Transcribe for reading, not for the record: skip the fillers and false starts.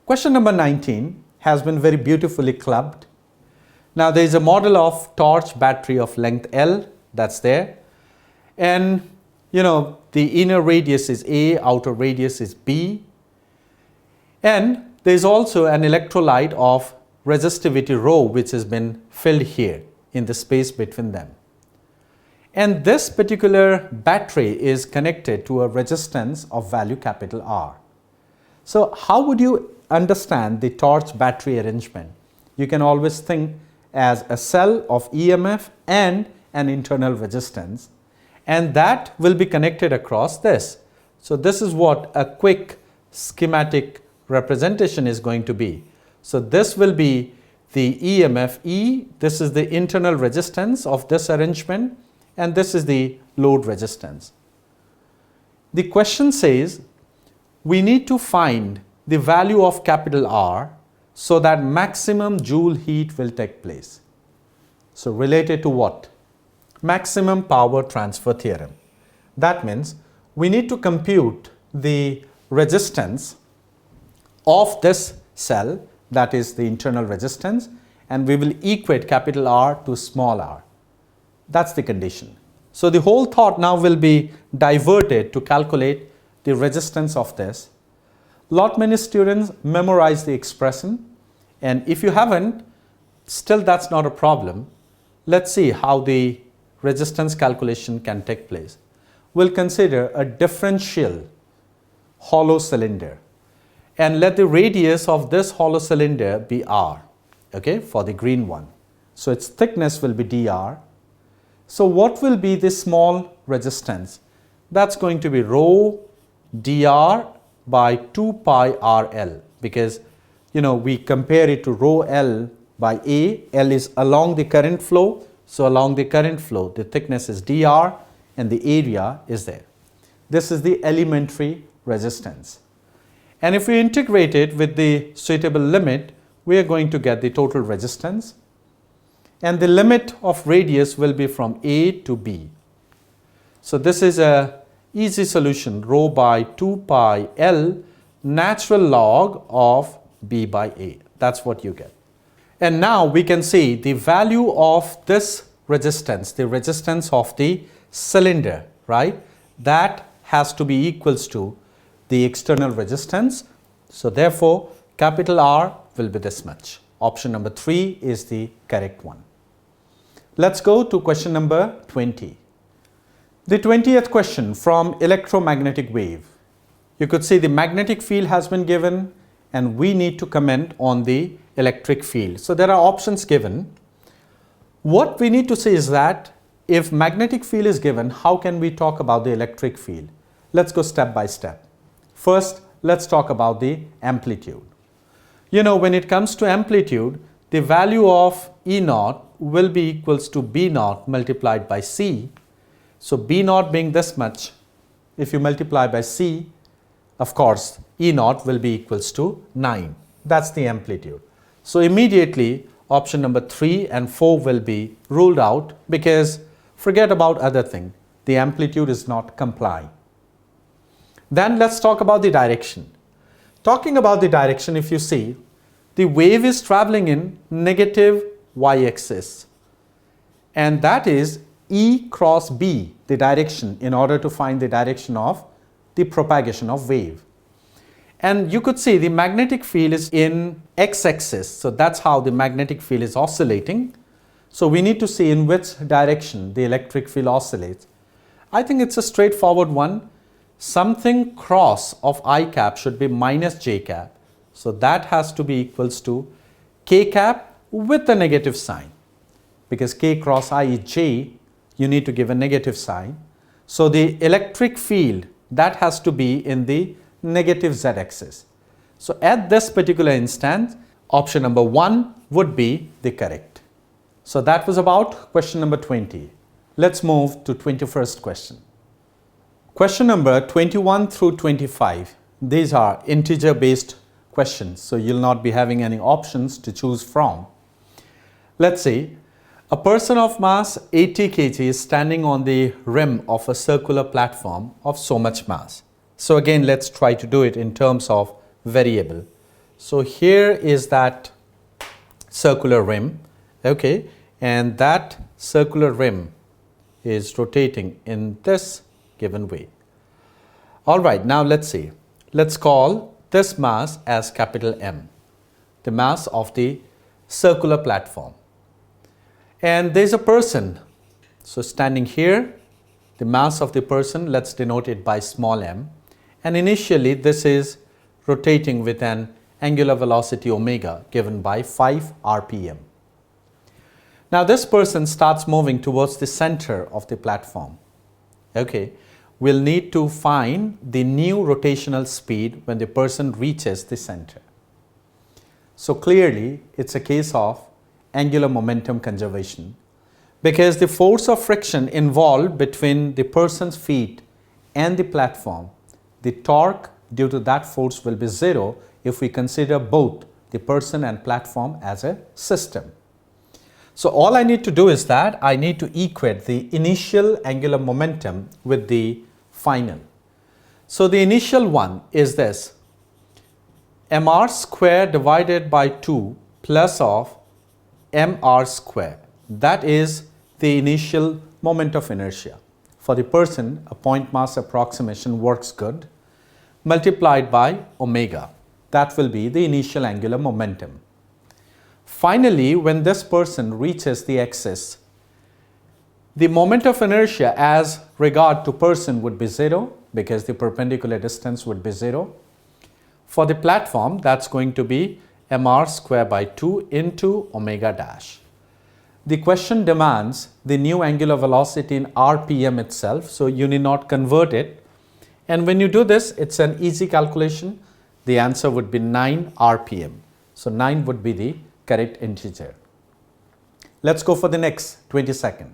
Question number 19 has been very beautifully clubbed. Now there is a model of torch battery of length L that's there, and the inner radius is A, outer radius is B, and there is also an electrolyte of resistivity rho which has been filled here in the space between them. And this particular battery is connected to a resistance of value capital R. So how would you understand the torch battery arrangement? You can always think as a cell of EMF and an internal resistance, and that will be connected across this. So this is what a quick schematic representation is going to be. So this will be the EMF E, this is the internal resistance of this arrangement, and this is the load resistance. The question says we need to find the value of capital R so that maximum joule heat will take place. So related to what? Maximum power transfer theorem. That means we need to compute the resistance of this cell, that is the internal resistance, and we will equate capital R to small r. That's the condition. So the whole thought now will be diverted to calculate the resistance of this. Lot many students memorize the expression, and if you haven't, still that's not a problem. Let's see how the resistance calculation can take place. We'll consider a differential hollow cylinder, and let the radius of this hollow cylinder be R, okay, for the green one. So its thickness will be dr. So what will be the small resistance? That's going to be rho dr by 2 pi rl, because we compare it to rho L by A. L is along the current flow, so along the current flow the thickness is dr and the area is there. This is the elementary resistance, and if we integrate it with the suitable limit, we are going to get the total resistance, and the limit of radius will be from A to B. So this is a easy solution, rho by 2 pi L natural log of B by A. That's what you get. And now we can see the value of this resistance, the resistance of the cylinder, right? That has to be equals to the external resistance. So therefore, capital R will be this much. Option number 3 is the correct one. Let's go to question number 20. The 20th question from electromagnetic wave. You could see the magnetic field has been given, and we need to comment on the electric field. So there are options given. What we need to say is that if magnetic field is given, how can we talk about the electric field? Let's go step by step. First, let's talk about the amplitude. When it comes to amplitude, the value of E naught will be equals to B naught multiplied by C. So B naught being this much, if you multiply by C, of course, E naught will be equals to 9. That's the amplitude. So immediately option number 3 and 4 will be ruled out, because forget about other thing. The amplitude is not complying. Then let's talk about the direction. Talking about the direction, if you see, the wave is traveling in negative y-axis, and that is E cross B, the direction, in order to find the direction of the propagation of wave. And you could see the magnetic field is in x-axis, so that's how the magnetic field is oscillating. So we need to see in which direction the electric field oscillates. I think it's a straightforward one. Something cross of I cap should be minus j cap. So that has to be equals to k cap with a negative sign. Because k cross I is j, you need to give a negative sign. So the electric field, that has to be in the negative z-axis. So at this particular instance, option number 1 would be the correct. So that was about question number 20. Let's move to 21st question. Question number 21 through 25. These are integer based questions, so you'll not be having any options to choose from. Let's see. A person of mass 80 kg is standing on the rim of a circular platform of so much mass. So again, let's try to do it in terms of variable. So here is that circular rim, okay, and that circular rim is rotating in this given way. All right, now let's see. Let's call this mass as capital M, the mass of the circular platform. And there's a person. So standing here, the mass of the person, let's denote it by small m. And initially, this is rotating with an angular velocity omega given by 5 rpm. Now this person starts moving towards the center of the platform. Okay, we'll need to find the new rotational speed when the person reaches the center. So clearly, it's a case of angular momentum conservation, because the force of friction involved between the person's feet and the platform, the torque due to that force will be zero if we consider both the person and platform as a system. So all I need to do is that I need to equate the initial angular momentum with the final. So the initial one is this, mr square divided by 2 plus of mr square. That is the initial moment of inertia. For the person, a point mass approximation works good, multiplied by omega. That will be the initial angular momentum. Finally, when this person reaches the axis, the moment of inertia as regard to person would be 0 because the perpendicular distance would be 0. For the platform, that's going to be mr square by 2 into omega dash. The question demands the new angular velocity in rpm itself, so you need not convert it. And when you do this, it's an easy calculation. The answer would be 9 rpm. So 9 would be the correct integer. Let's go for the next 22nd.